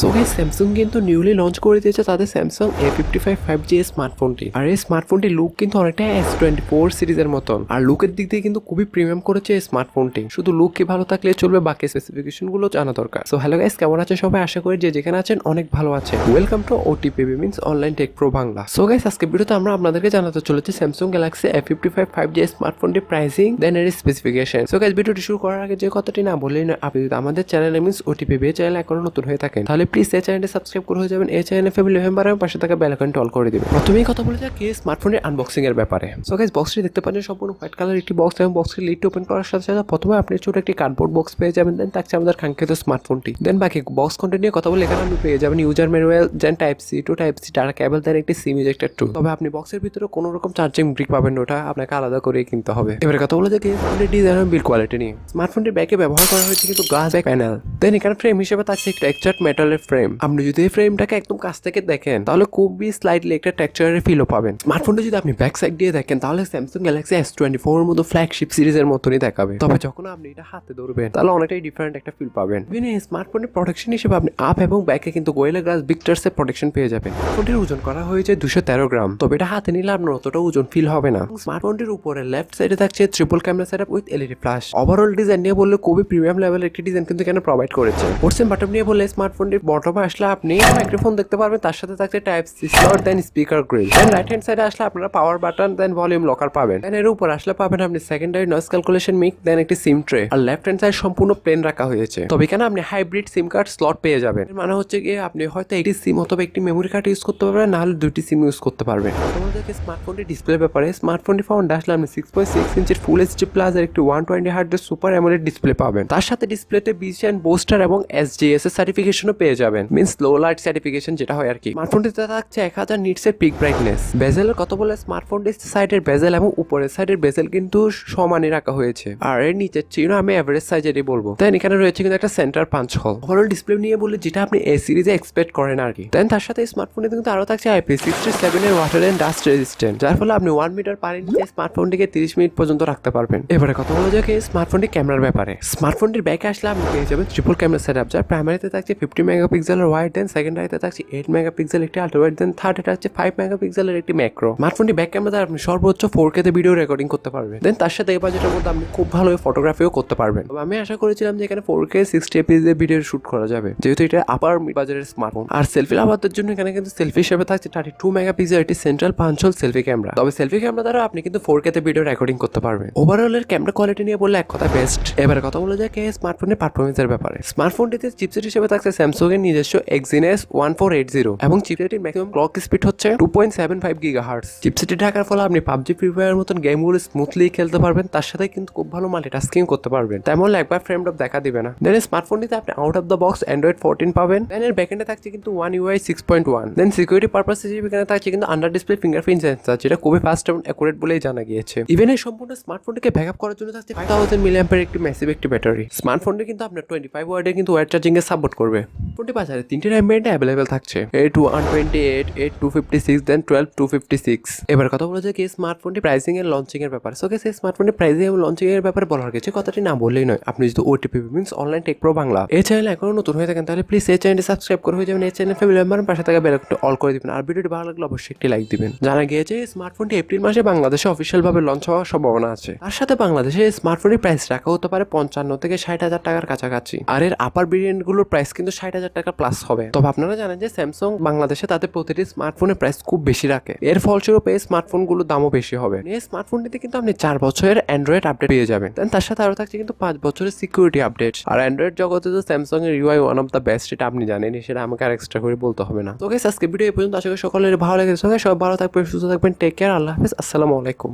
So guys Samsung কিন্তু newly launch করে দিয়েছে তাদের স্যামসাং A55 5G স্মার্টফোনটি। আর এই স্মার্টফোনটি লুক কিন্তু অনেকটা S24 সিরিজের মতন, আর লুকের দিক দিয়ে কিন্তু খুবই প্রিমিয়াম করেছে এই স্মার্টফোনটি। শুধু লুক কি ভালো থাকলে চলবে, বাকি স্পেসিফিকেশন গুলো জানা দরকার। সো হ্যালো গাইস, কেমন আছেন সবাই? আশা করি যে যেখানে আছেন অনেক ভালো আছেন। Welcome to OTPB means online tech pro Bangla. So guys আজকে ভিডিওতে আমরা আপনাদেরকে জানাতে চলেছি স্যামসাং গ্যালাক্সি A55 5G স্মার্টফোনটি প্রাইসিং দেন এর স্পেসিফিকেশন। সো গাইস ভিডিওটি শুরু করার আগে যে কথাটি না বললেই না, আপনি যদি আমাদের চ্যানেল মিন্স ওটিপিবি চ্যানেল এখনো নতুন হয়ে থাকেন তাহলে প্লিজ এই চ্যানেলটি সাবস্ক্রাইব করে হয়ে যাবেন। এই চ্যানেলে ফ্যামিলি মেম্বার এবং পাশে থাকা বেল আইকনটি অল করে দিবেন। প্রথমেই কথা বলে যাক এই স্মার্টফোনের আনবক্সিং এর ব্যাপারে। সো গাইস বক্সটি দেখতে পাচ্ছেন সম্পূর্ণ হোয়াইট কালার একটি বক্স, এবং বক্সের লিডটি ওপেন করার সাথে সাথে প্রথমে আপনি ছোট একটি কার্ডবোর্ড বক্স পেয়ে যাবেন, দেন থাকছে আমাদের কাঙ্ক্ষিত স্মার্টফোনটি। দেন বাকি বক্স কন্টেন্ট নিয়ে কথা বলে এখানে আপনি পেয়ে যাবেন user manual, then type C to type C data cable, then একটি সিম ইজেক্টর টুল। তবে আপনি বক্সের ভিতরে কোনো রকম চার্জিং ব্রিক পাবেন না, ওটা আপনাকে আলাদা করে কিনতে হবে। এবারে কথা বলে যাক এই ফোনের ডিজাইন এবং বিল্ড কোয়ালিটি নিয়ে। স্মার্টফোনটির ব্যাকে ব্যবহার করা হয়েছে কিন্তু গ্লাস ব্যাক প্যানেল, দেন এখানে ফ্রেম হিসেবে থাকছে একটা টেক্সচার্ড মেটালের ফ্রেম। আপনি যদি এই ফ্রেমটাকে একদম কাছ থেকে দেখেন তাহলে খুবই স্লাইডলি একটা টেক্সচারের ফিলও পাবেন। স্মার্টফোনটা যদি আপনি ব্যাক সাইড দিয়ে দেখেন তাহলে স্যামসাং গ্যালাক্সি S24 এর মতো ফ্ল্যাগশিপ সিরিজের মতনই দেখাবে। তবে যখন আপনি এটা হাতে ধরবেন তাহলে অনেকটাই ডিফারেন্ট একটা ফিল পাবেন। এই স্মার্টফোনের প্রোটেকশন হিসেবে আপনি আপ এবং ব্যাকে কিন্তু গোয়েলা গ্লাস ভিক্টার্স এর প্রোটেকশন পেয়ে যাবেন। ফোনটির ওজন করা হয়েছে 213 গ্রাম, তবে এটা হাতে নিলে আপনার অতটা ওজন ফিল হবে না। স্মার্টফোনটির উপরে লেফট সাইডে থাকছে triple camera setup with LED flash. Overall design নিয়ে বললে খুবই প্রিমিয়াম লেভেলের একটি ডিজাইন কিন্তু এখানে প্রোভাইড করেছে। পোর্টস বাটন নিয়ে বললে স্মার্টফোনটির বটমে আসলে আপনি মাইক্রোফোন দেখতে পারবেন, তার সাথে থাকছে টাইপ সি স্লট, দেন স্পিকার গ্রিল। দেন রাইট হ্যান্ড সাইডে আসলে আপনারা পাওয়ার বাটন, দেন ভলিউম লকার পাবেন। দেন এর উপর আসলে পাবেন আপনি সেকেন্ডারি নয়েজ ক্যালকুলেশন মিক, দেন একটি সিম ট্রে। আর লেফট হ্যান্ড সাইড সম্পূর্ণ প্লেন রাখা হয়েছে। তবে এখানে আপনি হাইব্রিড সিম কার্ড স্লট পেয়ে যাবেন। মানে হচ্ছে কি আপনি হয়তো একটি সিম অথবা একটি মেমোরি কার্ড ইউজ করতে পারবেন, না হলে দুটি সিম ইউজ করতে পারবেন। তোমাদেরকে স্মার্টফোনটি ডিসপ্লে ব্যাপারে, স্মার্টফোনটি ফাউন্ডে আসলে আপনি 6.6 ইঞ্চির ফুল এইচডি প্লাস আর একটি 120 হার্টজের সুপার অ্যামোলেড ডিসপ্লে পাবেন। তার সাথে ডিসপ্লেতে বিশন বুস্টার এবং SGS এর সার্টিফিকেশনও পেয়ে যাবেন, মিন্স লো লাইট সার্টিফিকেশন যেটা হয় আর কি। স্মার্টফোনটিতে থাকছে 1000 নিটস এর পিক ব্রাইটনেস। বেজেলের কথা বলে স্মার্টফোনটির সাইডের বেজেল এবং উপরের সাইডের বেজেল কিন্তু সমানই রাখা হয়েছে, আর এর নিচের চিহ্ন আমি এভারেজ সাইজেরই বলবো। দেন এখানে রয়েছে কিন্তু একটা centre punch whole. Overall display নিয়ে বলে যেটা আপনি এ সিরিজে এক্সপেক্ট করেন আর কি। দেন তার সাথে স্মার্টফোনে কিন্তু আরো থাকছে IP67 এর ওয়াটার এন্ড ডাস্ট রেজিস্ট্যান্ট, যার ফলে আপনি 1 মিটার পানি নিয়ে স্মার্টফোনটিকে 30 মিনিট পর্যন্ত রাখতে পারবেন। এবারে কথা বলা যাক এই স্মার্টফোনটির ক্যামেরার ব্যাপারে। স্মার্টফোনটির ব্যাকে আসলে আপনি পেয়ে যাবেন ট্রিপল ক্যামেরা সেটআপ, যার প্রাইমারিতে থাকছে 50 মেগাপিক্সেলের ওয়াইড, দেন সেকেন্ডারিতে থাকছে 8 মেগাপিক্সেল একটি আল্ট্রাওয়াইড, দেন থার্ডে থাকছে 5 মেগাপিক্সেলের একটি ম্যাক্রো। স্মার্টফোনটি ব্যাক ক্যামেরাতে আপনি সর্বোচ্চ 4K তে ভিডিও রেকর্ডিং করতে পারবেন। দেন তার সাথে এই বাজেটের মধ্যে আপনি খুব ভালো ফটোগ্রাফিও করতে পারবেন। আমি আশা করেছিলাম যে এখানে 4K 60 fps এর ভিডিও শুট করা যাবে, যেহেতু এটা আপার বাজারের স্মার্টফোন। আর সেলফি লাভারদের জন্য এখানে কিন্তু সেলফি হিসেবে থাকছে 32 মেগাপিক্সেল একটি central punch whole selfie camera. তবে সেলফি ক্যামেরা দ্বারা আপনি কিন্তু 4K তে ভিডিও রেকর্ডিং করতে পারবেন। ওভারঅল এর ক্যামেরা কোয়ালিটি নিয়ে বললে এক কথা বেস্ট। এবারে কথা বলা যায় এই স্মার্টফোনের পারফরমেন্সের ব্যাপারে। স্মার্টফোনটিতে চিপসেট হিসেবে থাকছে স্যামসাং এর নিজস্ব Exynos 1480, এবং চিপসেটের ম্যাক্সিমাম ক্লক স্পিড হচ্ছে 2.75 গিগাহার্টজ। চিপসেটটি থাকার ফলে আপনি পাবজি ফ্রি ফায়ার মতন গেমগুলো স্মুথলি খেলতে পারবেন, তার সাথে কিন্তু খুব ভালো মাল্টিটাস্কিং করতে পারবেন। তেমন একবার ফ্রেম ড্রপ দেখা দিবে না। দেন স্মার্টফোনটিতে আপনি out of the box Android 14 পাবেন। দেন এর ব্যাকএন্ডে থাকছে কিন্তু One UI 6.1। দেন সিকিউরিটি পারপাস হিসেবে এখানে থাকছে কিন্তু আন্ডার ডিসপ্লে ফিঙ্গারপ্রিন্ট সেন্সর, যেটা খুবই ফাস্ট এবং অ্যাকুরেট বলেই জানা গিয়েছে। ইভেন এই সম্পূর্ণ স্মার্টফোনটিকে ব্যাকআপ করার জন্য থাকছে 5000 mAh একটি ম্যাসিভ একটি ব্যাটারি। স্মার্টফোনটি কিন্তু আপনার 25 ওয়াটের কিন্তু ওয়্যার চার্জিং এর সাপোর্ট করবে। ফোনটি বাজারে 3টি RAM ভেরিয়েন্টে अवेलेबल থাকছে, 8 128, 8 256, দেন 12 256। এবার কথা বলা যায় কি স্মার্টফোনটি প্রাইসিং এর লঞ্চিং এর ব্যাপারে। সো গাইস এই স্মার্টফোনটি প্রাইসিং এবং লঞ্চিং এর ব্যাপারে বলার কিছু কথাটি না বললেই নয়। আপনি যদি OTPB means online tech pro Bangla এই চ্যানেলে এখনো নতুন হয়ে থাকেন তাহলে প্লিজ এই চ্যানেলটি সাবস্ক্রাইব করে হয়ে যাবেন। এই চ্যানেল ফ্যামিলি মেম্বার পাশে থাকা বেল আইকনটি অল করে দিবেন। আর ভিডিওটি ভালো লাগলে অবশ্যই একটি লাইক দিবেন। জানা গিয়েছে স্মার্টফোনটি এপ্রিল মাসে বাংলাদেশে অফিসিয়াল ভাবে লঞ্চ হওয়ার সম্ভাবনা আছে। তার সাথে বাংলাদেশে স্মার্টফোনের প্রাইস রাখা হতে পারে 55 থেকে 60,000 টাকার কাছাকাছি। আর এর আপার ভেরিয়েন্ট গুলোর প্রাইস কিন্তু 60,000 টাকা প্লাস হবে। তবে আপনারা জানেন যে স্যামসাং বাংলাদেশে তাদের প্রতিটি স্মার্টফোনের প্রাইস খুব বেশি রাখে, এর ফলস্বরূপ এই স্মার্টফোন গুলোর দামও বেশি হবে। এই স্মার্টফোনটিতে কিন্তু আপনি 4 বছরের অ্যান্ড্রয়েড আপডেট পেয়ে যাবেন। দেন তার সাথে আরো থাকছে কিন্তু 5 বছরের সিকিউরিটি আপডেট। আর অ্যান্ড্রয়েড জগতে তো স্যামসাং এর UI one of the best, এটা আপনি জানেন, সেটা আমাকে আর এক্সট্রা করে বলতে হবে না। তো গাইস আজকে ভিডিও এই পর্যন্ত। আশা করি সকলের ভালো লেগেছে। সবাই ভালো থাকবেন, সুস্থ থাকবেন, টেক কেয়ার, আল্লাহ হাফেজ, আসসালামু আলাইকুম।